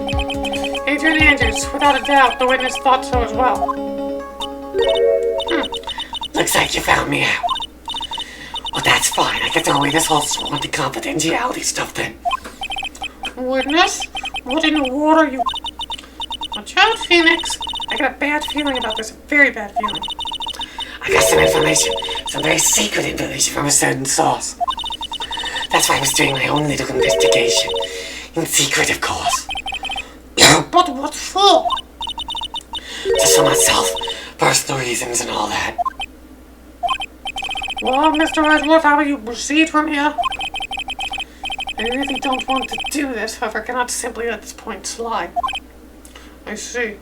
Adrian Andrews? Without a doubt, the witness thought so as well. Looks like you found me out. Well, that's fine. I can throw away this whole sworn to confidentiality stuff then. Witness? What in the world are you... Watch out, Phoenix. I got a bad feeling about this, a very bad feeling. I got some information, some very secret information from a certain source. That's why I was doing my own little investigation. In secret, of course. But what for? Just for myself, personal reasons and all that. Well, Mr. Edgeworth, how will you proceed from here? I really don't want to do this, however, I cannot simply let this point slide. I see.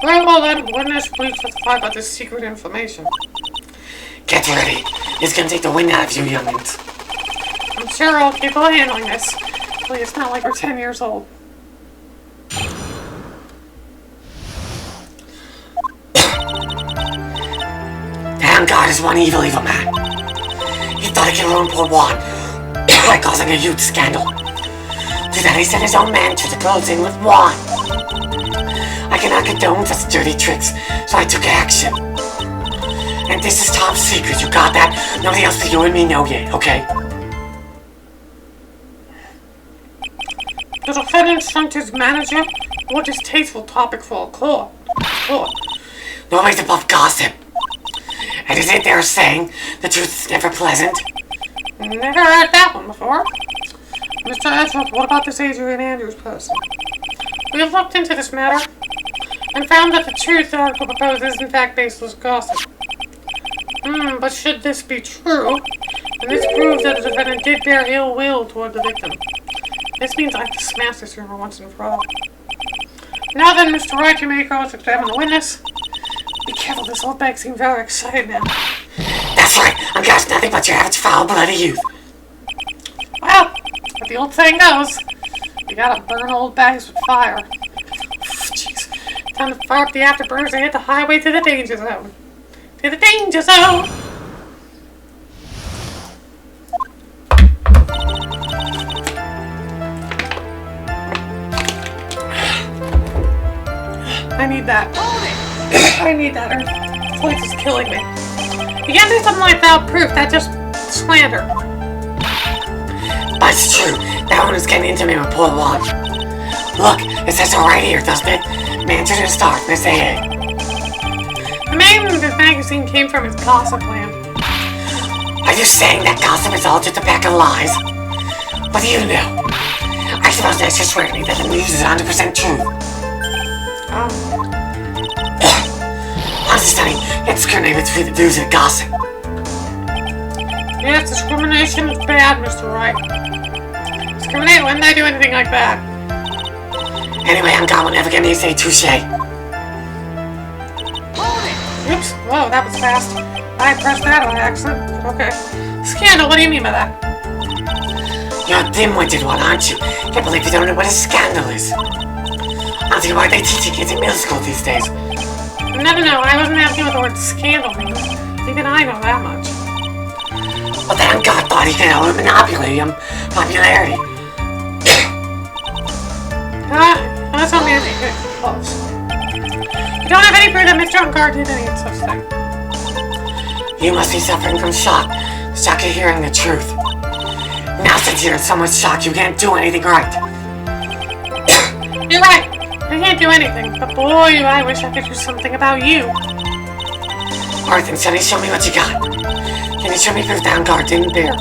Very well then, witness, please testify about this secret information. Get ready. It's gonna take the wind out of you youngins. I'm sure I'll keep on handling this. Please, it's not like we're 10 years old. God is one evil man. He thought he could ruin poor Juan by causing a huge scandal. To that he sent his own man to the clothes in with Juan. I cannot condone such dirty tricks, so I took action. And this is top secret, you got that? Nobody else but you and me know yet, okay? The defendant sent his manager. What distasteful topic for a court. Nobody's above gossip. And is it they're saying the truth is never pleasant? Never heard that one before. Mr. Edgeworth, what about this Adrian Andrews person? We have looked into this matter and found that the truth the article proposes is in fact baseless gossip. But should this be true, then this proves that the defendant did bear ill will toward the victim. This means I have to smash this rumor once and for all. Now then, Mr. Wright, you may cross-examine the witness. Be careful, this old bag seems very excited now. That's right, I'm just nothing but your average foul-blooded youth. Well, but the old saying goes, you gotta burn old bags with fire. Jeez, time to fire up the afterburners and hit the highway to the danger zone. To the danger zone! I need that. I need that. Her voice is killing me. You can't do something like that without proof. That's just slander. But it's true. That one was getting into me with poor watch. Look, it says so right here, doesn't it? Manchester Star, Miss AA. The name of this magazine came from his gossip land. Are you saying that gossip is all just a pack of lies? What do you know? I suppose that's just swearing that the news is 100% true. Honestly, Sonny, it's discriminating between the news and gossip. Yes, discrimination is bad, Mr. Wright. Discriminate when they do anything like that. Anyway, I'm gone whenever can you say touche. Oops, whoa, that was fast. I pressed that on accident, but okay. Scandal, what do you mean by that? You're a dim-witted one, aren't you? Can't believe you don't know what a scandal is. I'll tell you why they teach kids in middle school these days. No, I wasn't asking what the word scandal means. Even I know that much. Well, then God thought he could help monopoly popularity. That's only a bit close. You don't have any proof that Mr. Unkar did any such thing. You must be suffering from shock. Shock of hearing the truth. Now since you're in so much shock, you can't do anything right. You're right. I can't do anything, but boy, I wish I could do something about you. Alright then, Sonny, show me what you got. Can you show me proof that Unkar didn't bear?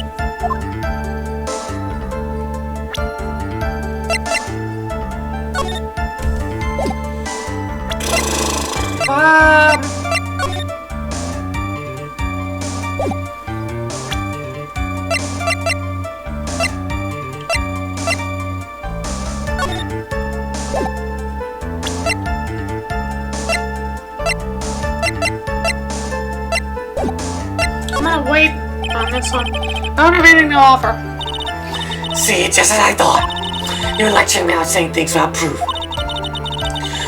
I'm gonna wait on this one. I don't have anything to offer. See, just as I thought. You're lecturing me out saying things without proof.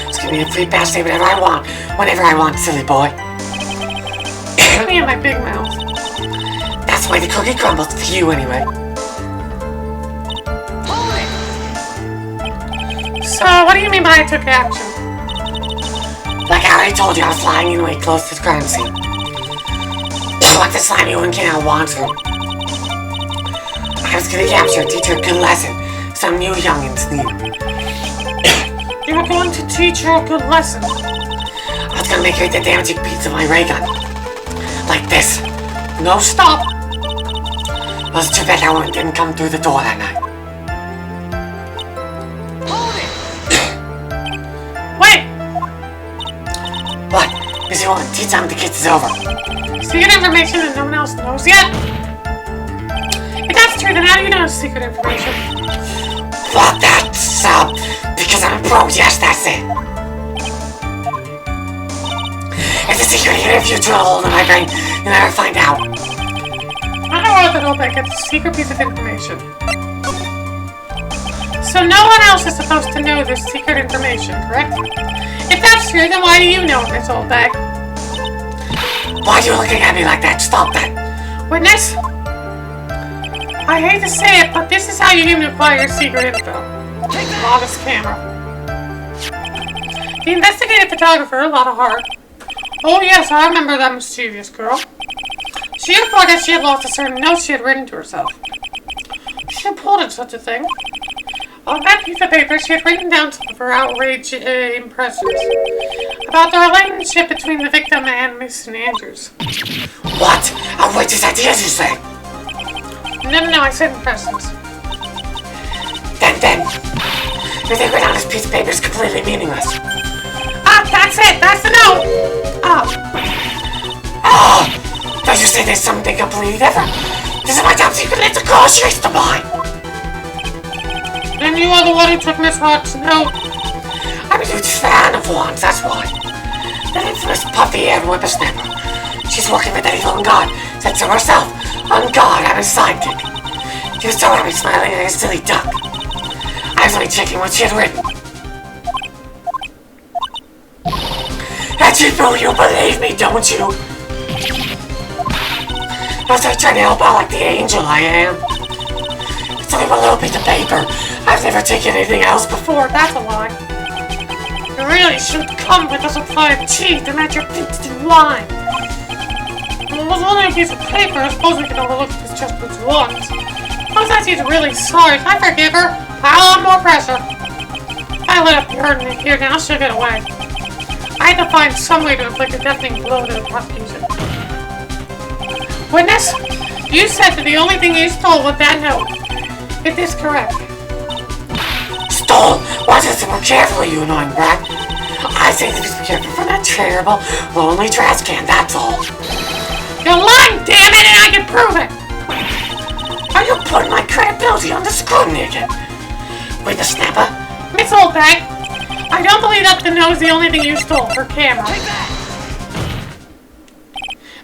Just give me a free pass to say whatever I want, whenever I want, silly boy. Me and my big mouth. That's why the cookie crumbles for you anyway. So, what do you mean by I took action? Like I already told you, I was flying in way close to the crime scene. Like the slimy one came out of Juan's room. I was gonna capture and teach her a good lesson. Some new youngins need. You were going to teach her a good lesson. I was gonna make her eat the damaging beats of my ray gun. Like this. No stop. Well, it's too bad that one didn't come through the door that night. Wait! What? Because you want to teach them the kids is over. Secret information that no one else knows yet? If that's true, then how do you know it's secret information? Well, that's, because I'm a pro, yes, that's it. It's a secret even if you drill a hole in my brain, you'll never find out. I don't know that Obek gets a secret piece of information. So no one else is supposed to know this secret information, correct? If that's true, then why do you know it, Miss Oldbag? Why are you looking at me like that? Stop that. Witness? I hate to say it, but this is how you even acquire secret info. Modest camera. The investigative photographer, a lot of heart, Oh yes, I remember that mischievous girl. She reported she had lost a certain note she had written to herself. She reported such a thing. On that piece of paper, she had written down some of her outraged impressions about the relationship between the victim and Miss Andrews. What? Outrageous ideas, you say? No, I said impressions. Then, the thing written on this piece of paper is completely meaningless. Ah, that's it! That's the note! Oh! Don't you say there's something completely different? This is my top secret list of groceries to buy! And you are the one who took Miss Hart's note. I'm a huge fan of wands, that's why. That infamous puffy-haired whippersnapper. She's working with that evil God, said so herself. On God, I'm his sidekick. She was so happy smiling like a silly duck. I was only checking what she had written. Edgeworth, you believe me, don't you? Must I try to help out like the angel I am? It's only a little piece of paper. I've never taken anything else before. That's a lie. You really should come with a supply of tea to match your instant wine. It was only a piece of paper. I suppose we can overlook this just once. Suppose that she's really sorry. I forgive her. Pile on more pressure. I let up her here now. She'll get away. I had to find some way to inflict a deafening blow to the prosecution. Witness, you said that the only thing you stole was that note. Is this correct? Stole? Watch this and more carefully, you annoying brat. I say to be careful from that terrible, lonely trash can, that's all. You're lying, damn it, and I can prove it! Are you putting my credibility under scrutiny again? With the snapper? Miss Oldbag, I don't believe that the note is the only thing you stole. Her camera.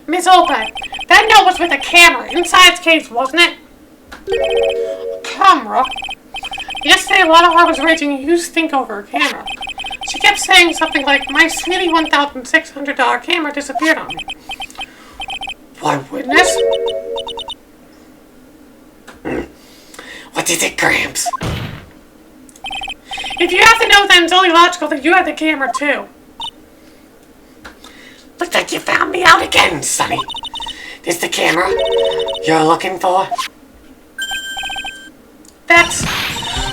Miss Oldbag, that note was with a camera inside its case, wasn't it? Camera? Yesterday, a lot of her was raging a huge stink over her camera. She kept saying something like, my sweetie $1,600 camera disappeared on me. Why, witness? What do you think, Gramps? If you have to know, then it's only logical that you had the camera too. Looks like you found me out again, Sonny. This the camera you're looking for? That's...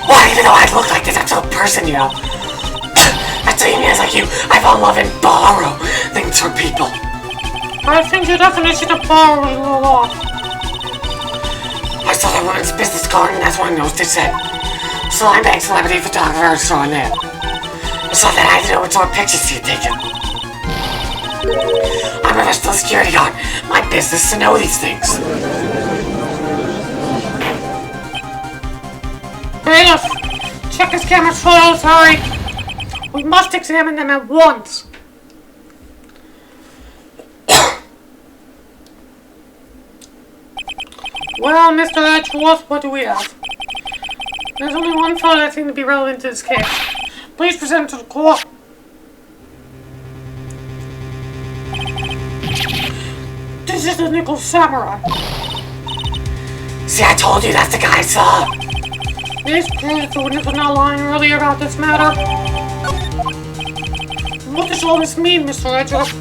Well, even though I look like this, I'm still a person, you know. That's what means like you. I fall in love and borrow things from people. I think your definition of borrow is a little off. I saw that woman's business card, and that's what I noticed it said. Slime bag celebrity photographer saw there. I saw that I didn't know what sort of pictures she had taken. I'm a professional security guard. My business to know these things. Fair enough. Check this camera's photos, hurry. We must examine them at once. Well, Mr. Edgeworth, what do we have? There's only one photo that seems to be relevant to this case. Please present it to the court. This is the Nickel Samurai. See, I told you that's the guy I saw. This proves the witness was not lying earlier about this matter. What does all this mean, Mr. Edgeworth?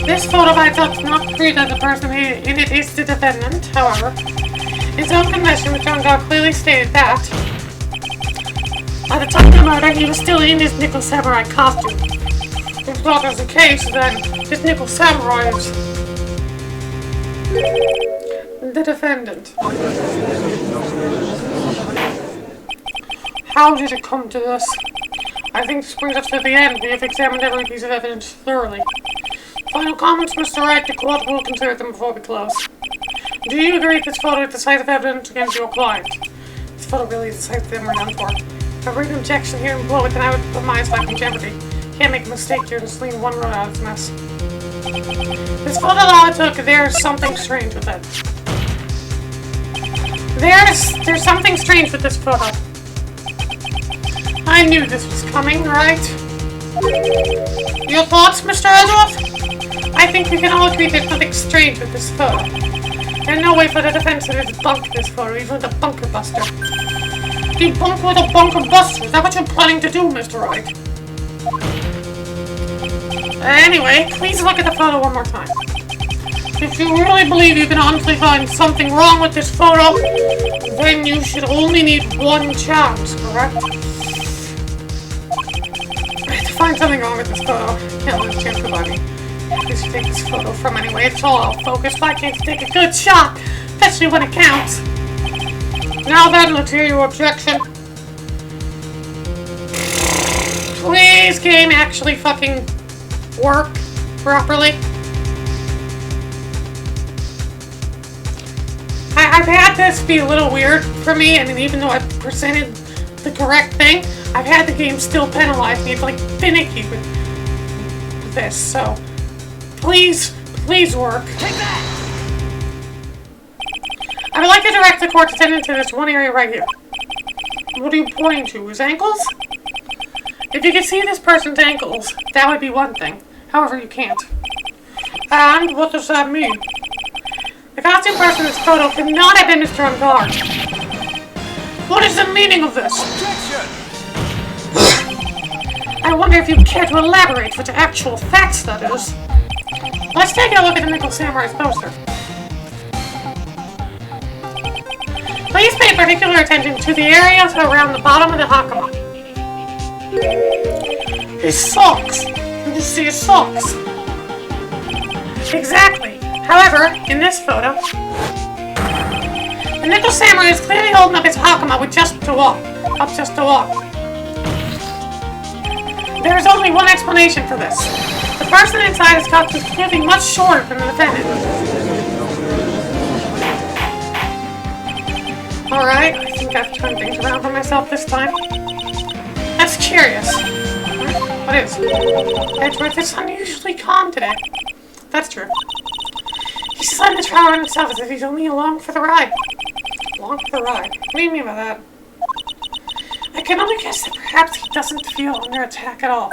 This photo by itself does not prove that the person in it is the defendant. However, his own confession, which on God clearly stated that by the time of the murder, he was still in his Nickel Samurai costume. If that is the case, then this Nickel Samurai is the defendant. How did it come to this? I think this brings us to the end. We have examined every piece of evidence thoroughly. Final comments, Mr. Wright. The court will consider them before we close. Do you agree that this photo is decisive evidence against your client? This photo really is decisive that we're done for. If I bring an objection here and blow it, then I would put my life in jeopardy. Can't make a mistake here and just leave one road out of this mess. This photo that I took, there's something strange with it. There's something strange with this photo. I knew this was coming, right? Your thoughts, Mr. Edgeworth? I think we can all agree there's something strange with this photo. There's no way for the defense to debunk this photo, even with a bunker buster. Debunk with a bunker buster? Is that what you're planning to do, Mr. Wright? Anyway, please look at the photo one more time. If you really believe you can honestly find something wrong with this photo, then you should only need one chance, correct? To find something wrong with this photo, can't lose a chance to buy me. I should take this photo from anyway. It's all out of focus. Why can't you take a good shot? Especially when it counts. Now then, let's hear your objection. Please, game, actually fucking work properly. I've had this be a little weird for me, and even though I've presented the correct thing, I've had the game still penalize me. It's like finicky with this, so please work. Take that! I would like to direct the court's attention to this one area right here. What are you pointing to? His ankles? If you could see this person's ankles, that would be one thing. However, you can't. And what does that mean? The costume person in this photo could not have been Mr. Unguard. What is the meaning of this? Objection! I wonder if you'd care to elaborate with the actual facts, that is. Let's take a look at the Nickel Samurai's poster. Please pay particular attention to the areas around the bottom of the hakama. His socks. Did you see his socks? Exactly. However, in this photo, the Nickel Samurai is clearly holding up his hakama with just to walk. There is only one explanation for this. The person inside his cup is clearly much shorter than the defendant. Alright, I think I've turned things around for myself this time. That's curious. What is? Edgeworth is unusually calm today. That's true. He's letting the trial run himself as if he's only along for the ride. Along for the ride? What do you mean by that? I can only guess that perhaps he doesn't feel under attack at all.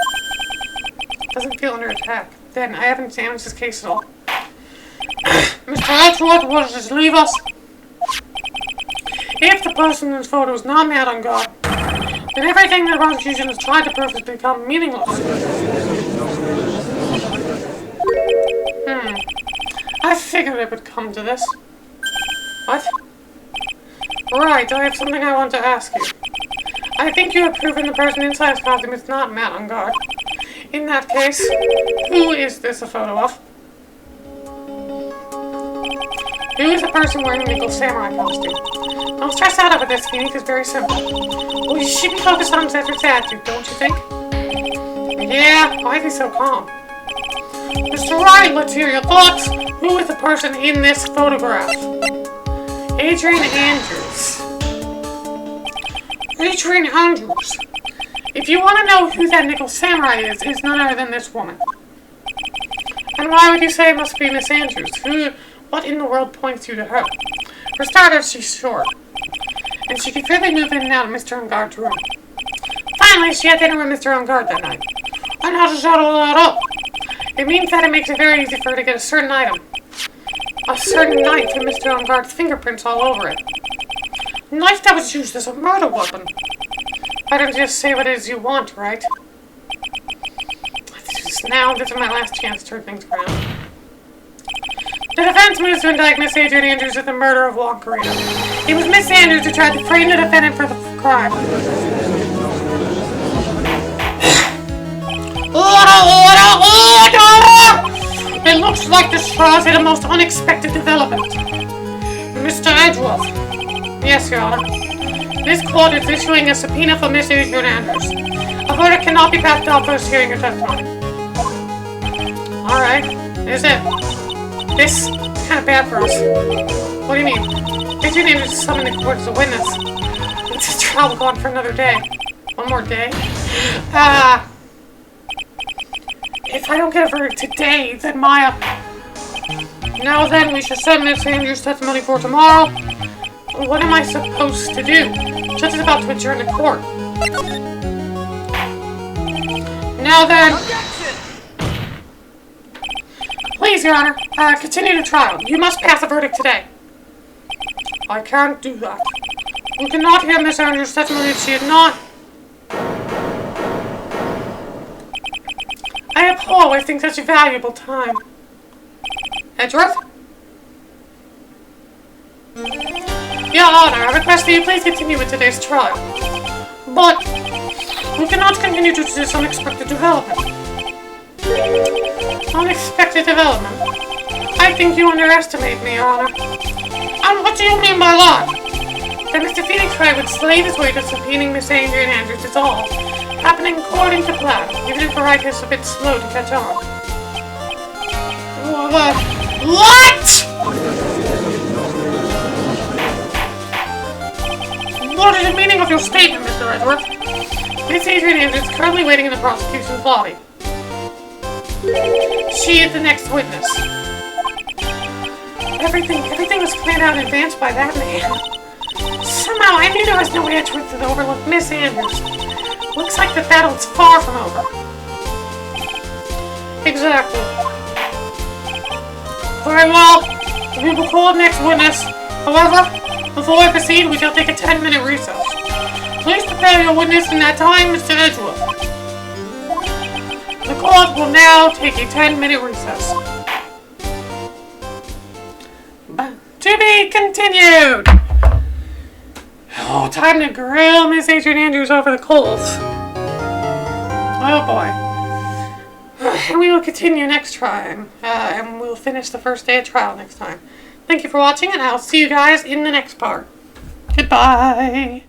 Doesn't feel under attack. Then I haven't examined his case at all. Mr. Edgeworth, what does this leave us? If the person in this photo is not mad on God, then everything the prosecution has tried to prove has become meaningless. I figured it would come to this. What? Right, I have something I want to ask you. I think you have proven the person inside his costume is not Matt on guard. In that case, who is this a photo of? Who is the person wearing the Nickel Samurai costume? Don't stress out over this, Phoenix. It's very simple. Well, you should be focused on his attitude, don't you think? Yeah, why is he so calm? Mr. Wright, let's hear your thoughts. Who is the person in this photograph? Adrian Andrews. Adrian Andrews. If you want to know who that Nickel Samurai is, it's none other than this woman. And why would you say it must be Miss Andrews? What in the world points you to her? For starters, she's short. And she could clearly move in and out of Mr. Unguard's room. Finally, she had dinner with Mr. Unguard that night. And how does that all add up? It means that it makes it very easy for her to get a certain item. A certain knife with Mr. Unguard's fingerprints all over it. A knife that was used as a murder weapon. Why don't you just say what it is you want, right? This is my last chance to turn things around. The defense moves to indict Miss Adrian Andrews with the murder of Wong Karina. It was Miss Andrews who tried to frame the defendant for the crime. Order! It looks like this trial's hit a most unexpected development. Mr. Edgeworth. Yes, Your Honor. This court is issuing a subpoena for Miss Adrian Andrews. A verdict cannot be passed without first hearing your testimony. Alright, is it? This is kind of bad for us. What do you mean? Adrian Andrews is summoned to court as a witness. It's a trial will go on for another day. One more day? If I don't get a verdict today, then Maya... Now then, we should set Miss Andrews' testimony for tomorrow. What am I supposed to do? The judge is about to adjourn the court. Now then... Please, Your Honor, continue the trial. You must pass a verdict today. I can't do that. We cannot hear Miss Andrews' testimony if she is not... I abhor wasting such valuable time. Edgeworth? Your Honor, I request that you please continue with today's trial. But we cannot continue due to this unexpected development. Unexpected development? I think you underestimate me, Your Honor. And what do you mean by that? That Mr. Phoenix Wright would slave his way to subpoenaing Miss Adrian Andrews is all happening according to plan, even if Wright is a bit slow to catch on. What? What is the meaning of your statement, Mr. Edgeworth? Miss Adrian Andrews is currently waiting in the prosecution's lobby. She is the next witness. Everything was planned out in advance by that man. Somehow I knew there was no Edgeworth to overlook Miss Andrews. Looks like the battle's far from over. Exactly. Very well. We will call the next witness. However, before I proceed, we shall take a 10-minute recess. Please prepare your witness in that time, Mr. Edgeworth. The court will now take a 10-minute recess. To be continued! Oh, time to grill Miss Adrian Andrews over the coals. Oh boy. And we will continue next time. And we'll finish the first day of trial next time. Thank you for watching, and I'll see you guys in the next part. Goodbye!